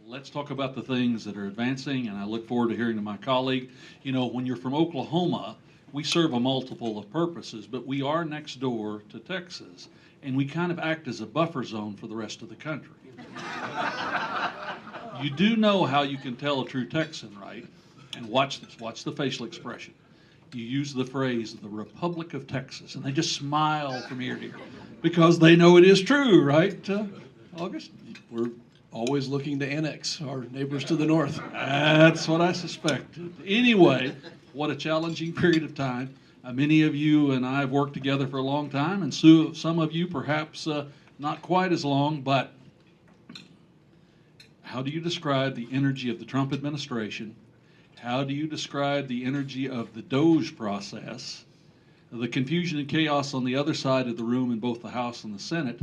Let's talk about the things that are advancing, and I look forward to hearing to my colleague. You know, when you're from Oklahoma, we serve a multiple of purposes, but we are next door to Texas, and we kind of act as a buffer zone for the rest of the country. You do know how you can tell a true Texan, right? And watch this, watch the facial expression. You use the phrase, the Republic of Texas, and they just smile from ear to ear because they know it is true, right, August? We're always looking to annex our neighbors to the north. That's what I suspected. Anyway, what a challenging period of time. Many of you and I have worked together for a long time, and some of you perhaps not quite as long, but how do you describe the energy of the Trump administration? How do you describe the energy of the DOGE process, the confusion and chaos on the other side of the room in both the House and the Senate,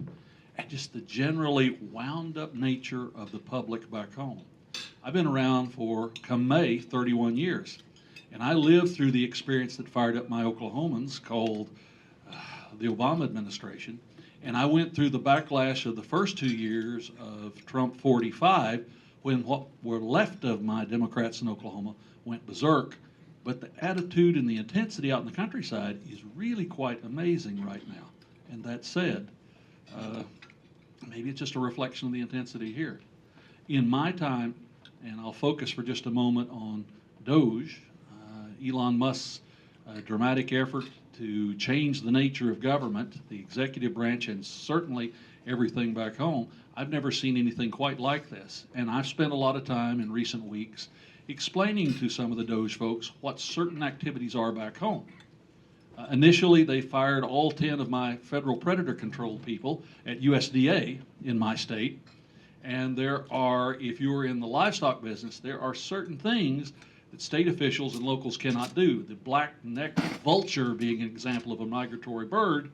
and just the generally wound up nature of the public back home? I've been around for, come May, 31 years, and I lived through the experience that fired up my Oklahomans called the Obama administration, and I went through the backlash of the first 2 years of Trump 45, when what were left of my Democrats in Oklahoma went berserk. But the attitude and the intensity out in the countryside is really quite amazing right now. And that said, maybe it's just a reflection of the intensity here. In my time, and I'll focus for just a moment on DOGE, Elon Musk's dramatic effort to change the nature of government, the executive branch, and certainly everything back home. I've never seen anything quite like this. And I've spent a lot of time in recent weeks explaining to some of the DOGE folks what certain activities are back home. Initially, they fired all 10 of my federal predator control people at USDA in my state. And there are, if you're in the livestock business, there are certain things that state officials and locals cannot do. The black-necked vulture being an example of a migratory bird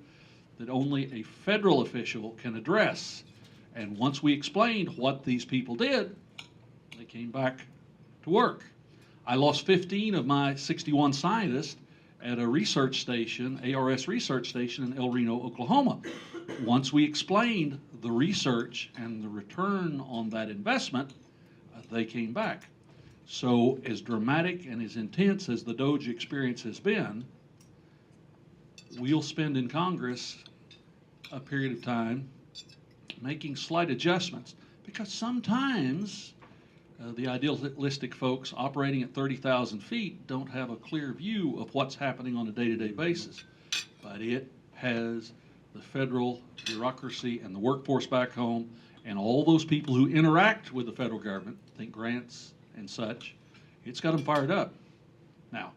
that only a federal official can address. And once we explained what these people did, they came back to work. I lost 15 of my 61 scientists at a research station, ARS research station in El Reno, Oklahoma. Once we explained the research and the return on that investment, they came back. So as dramatic and as intense as the DOGE experience has been, we'll spend in Congress a period of time making slight adjustments, because sometimes the idealistic folks operating at 30,000 feet don't have a clear view of what's happening on a day-to-day basis. But it has the federal bureaucracy and the workforce back home and all those people who interact with the federal government, think grants and such, it's got them fired up. Now,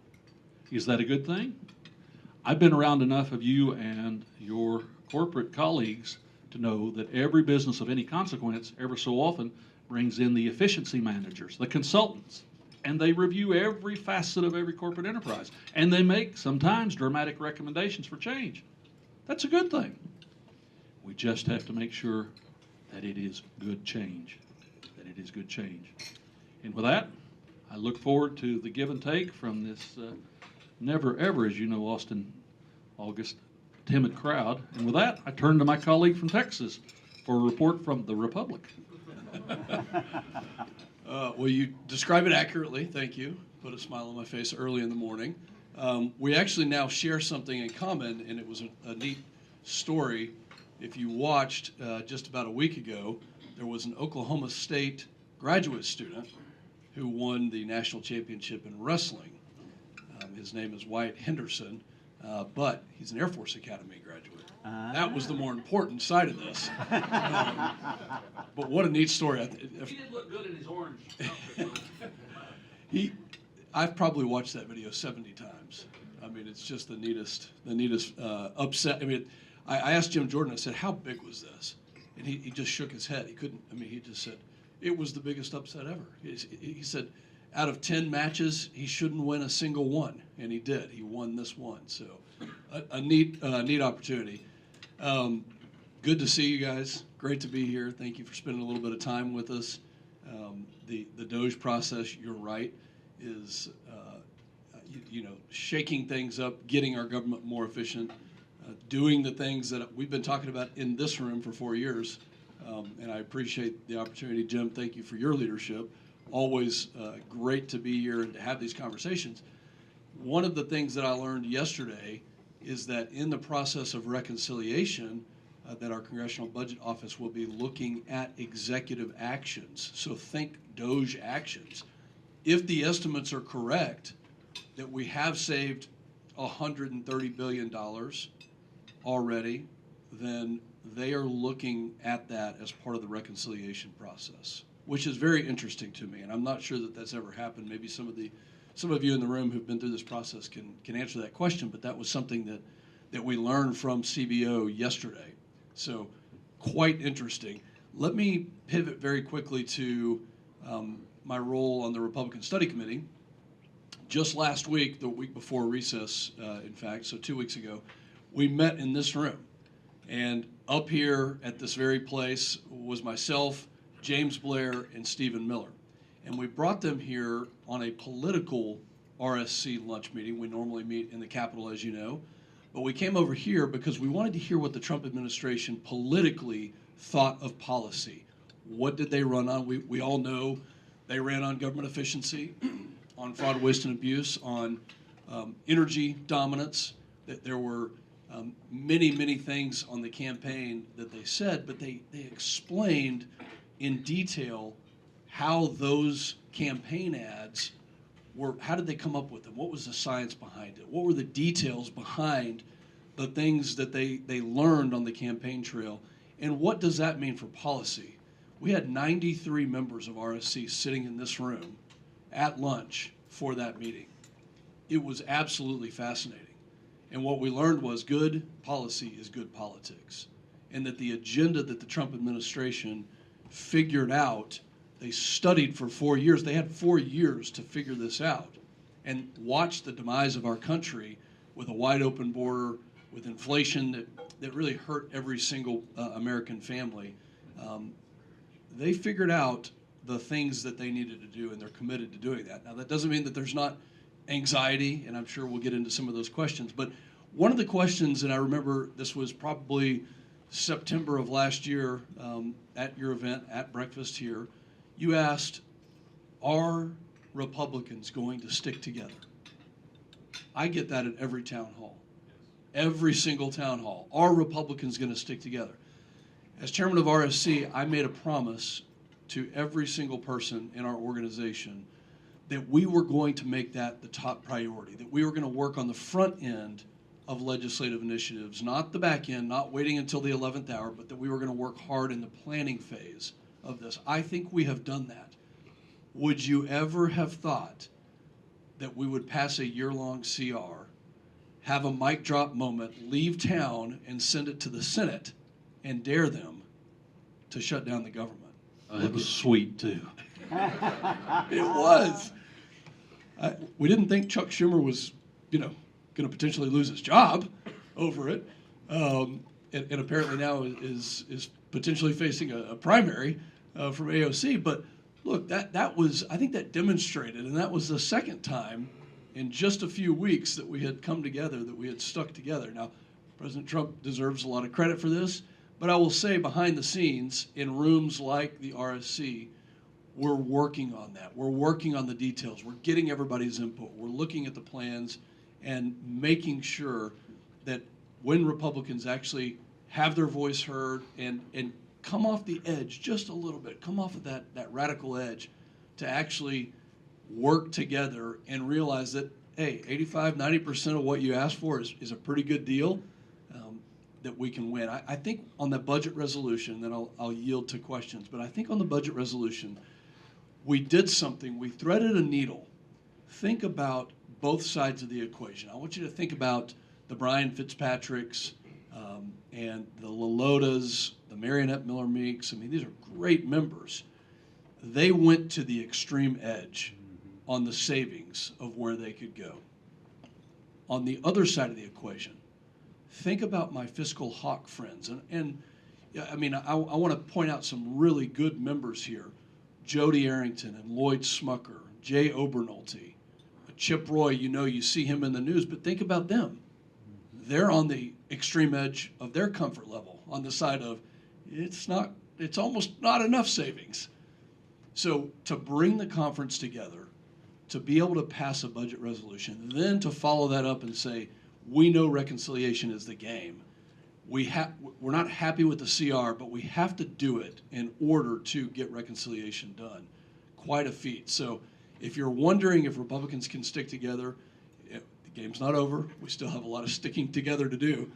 is that a good thing? I've been around enough of you and your corporate colleagues to know that every business of any consequence ever so often brings in the efficiency managers, the consultants, and they review every facet of every corporate enterprise. And they make sometimes dramatic recommendations for change. That's a good thing. We just have to make sure that it is good change, that it is good change. And with that, I look forward to the give and take from this never ever, as you know, August, timid crowd. And with that, I turn to my colleague from Texas for a report from the Republic. Well, you describe it accurately. Thank you. Put a smile on my face early in the morning. We actually now share something in common, and it was a neat story. If you watched just about a week ago, there was an Oklahoma State graduate student who won the national championship in wrestling. His name is Wyatt Henderson, but he's an Air Force Academy graduate. That was the more important side of this. But what a neat story. He did look good in his orange. I've probably watched that video 70 times. I mean, it's just the neatest upset. I mean, I asked Jim Jordan, I said, how big was this? And he just shook his head. He couldn't, I mean, he just said, it was the biggest upset ever. He said, out of 10 matches, he shouldn't win a single one, and he did. He won this one, so a neat opportunity. Good to see you guys. Great to be here. Thank you for spending a little bit of time with us. The DOGE process, you're right, is shaking things up, getting our government more efficient, doing the things that we've been talking about in this room for 4 years. And I appreciate the opportunity. Jim, thank you for your leadership. Always great to be here and to have these conversations. One of the things that I learned yesterday is that in the process of reconciliation, that our Congressional Budget Office will be looking at executive actions. So think DOGE actions. If the estimates are correct, that we have saved $130 billion already, then they are looking at that as part of the reconciliation process, which is very interesting to me. And I'm not sure that that's ever happened. Maybe some of you in the room who've been through this process can answer that question, but that was something that we learned from CBO yesterday. So quite interesting. Let me pivot very quickly to my role on the Republican Study Committee. Just last week, the week before recess, in fact, so 2 weeks ago, we met in this room. And up here at this very place was myself, James Blair, and Stephen Miller. And we brought them here on a political RSC lunch meeting. We normally meet in the Capitol, as you know. But we came over here because we wanted to hear what the Trump administration politically thought of policy. What did they run on? We all know they ran on government efficiency, on fraud, waste, and abuse, on energy dominance, that there were many things on the campaign that they said, but they explained in detail how those campaign ads were, how did they come up with them? What was the science behind it? What were the details behind the things that they learned on the campaign trail? And what does that mean for policy? We had 93 members of RSC sitting in this room at lunch for that meeting. It was absolutely fascinating. And what we learned was good policy is good politics. And that the agenda that the Trump administration figured out, they studied for 4 years. They had 4 years to figure this out and watch the demise of our country with a wide open border, with inflation that really hurt every single American family. They figured out the things that they needed to do, and they're committed to doing that. Now, that doesn't mean that there's not anxiety, and I'm sure we'll get into some of those questions. But one of the questions, and I remember this was probably September of last year at your event, at breakfast here, you asked, are Republicans going to stick together? I get that at every town hall, every single town hall. Are Republicans going to stick together? As chairman of RSC, I made a promise to every single person in our organization that we were going to make that the top priority, that we were going to work on the front end of legislative initiatives, not the back end, not waiting until the 11th hour, but that we were going to work hard in the planning phase of this. I think we have done that. Would you ever have thought that we would pass a year-long CR, have a mic drop moment, leave town, and send it to the Senate and dare them to shut down the government? It was sweet, too. It was. We didn't think Chuck Schumer was, going to potentially lose his job over it, and apparently now is potentially facing a primary from AOC. But look, that was, I think that demonstrated, and that was the second time in just a few weeks that we had come together, that we had stuck together. Now, President Trump deserves a lot of credit for this, but I will say behind the scenes, in rooms like the RSC, we're working on that. We're working on the details. We're getting everybody's input. We're looking at the plans and making sure that when Republicans actually have their voice heard and come off the edge just a little bit, come off of that radical edge, to actually work together and realize that, hey, 85, 90% of what you asked for is a pretty good deal, that we can win. I think on the budget resolution, then I'll yield to questions, but I think on the budget resolution, we did something. We threaded a needle. Think about both sides of the equation. I want you to think about the Brian Fitzpatricks and the Lalotas, the Marionette Miller Meeks. I mean, these are great members. They went to the extreme edge on the savings of where they could go. On the other side of the equation, think about my fiscal hawk friends. And I mean, I want to point out some really good members here. Jody Arrington and Lloyd Smucker, Jay Obernolte, Chip Roy, you see him in the news, but think about them. They're on the extreme edge of their comfort level, on the side of, it's not it's almost not enough savings. So to bring the conference together, to be able to pass a budget resolution, then to follow that up and say, we know reconciliation is the game. We're not happy with the CR, but we have to do it in order to get reconciliation done. Quite a feat. So if you're wondering if Republicans can stick together, the game's not over. We still have a lot of sticking together to do.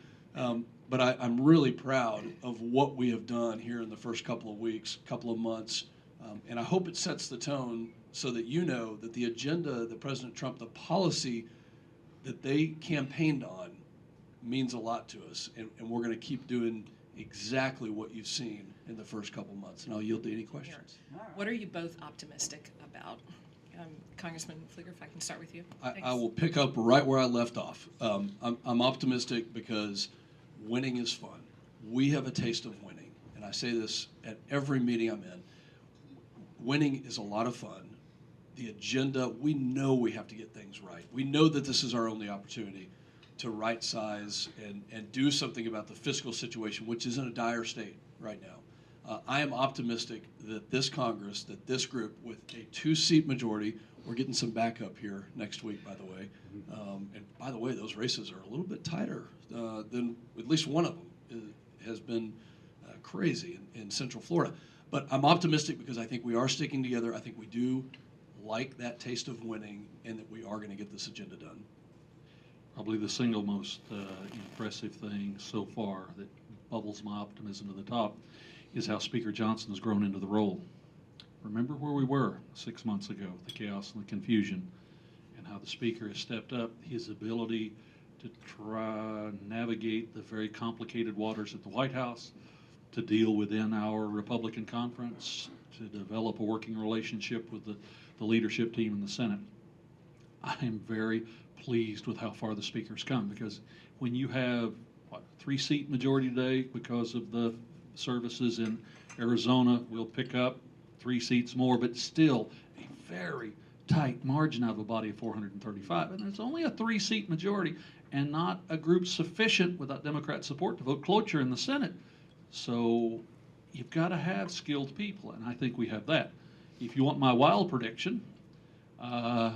But I'm really proud of what we have done here in the first couple of weeks, couple of months. And I hope it sets the tone so that you know that the agenda that President Trump, the policy that they campaigned on, means a lot to us. And we're going to keep doing exactly what you've seen in the first couple of months. And I'll yield to any questions. What are you both optimistic about? Congressman Pfluger, if I can start with you. I will pick up right where I left off. I'm optimistic because winning is fun. We have a taste of winning. And I say this at every meeting I'm in. Winning is a lot of fun. The agenda, we know we have to get things right. We know that this is our only opportunity to right size and do something about the fiscal situation, which is in a dire state right now. I am optimistic that this Congress, that this group with a 2-seat majority, we're getting some backup here next week, by the way. And by the way, those races are a little bit tighter than at least one of them has been crazy in Central Florida. But I'm optimistic because I think we are sticking together. I think we do like that taste of winning and that we are going to get this agenda done. Probably the single most impressive thing so far that bubbles my optimism to the top is how Speaker Johnson has grown into the role. Remember where we were 6 months ago, the chaos and the confusion, and how the Speaker has stepped up, his ability to try navigate the very complicated waters at the White House, to deal within our Republican conference, to develop a working relationship with the leadership team in the Senate. I am very pleased with how far the Speaker's come, because when you have a 3-seat majority today because of the services in Arizona, we'll pick up 3 seats more, but still a very tight margin out of a body of 435. And there's only a 3-seat majority and not a group sufficient without Democrat support to vote cloture in the Senate. So you've got to have skilled people, and I think we have that. If you want my wild prediction, I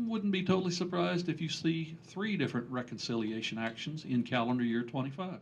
wouldn't be totally surprised if you see 3 different reconciliation actions in calendar year 25.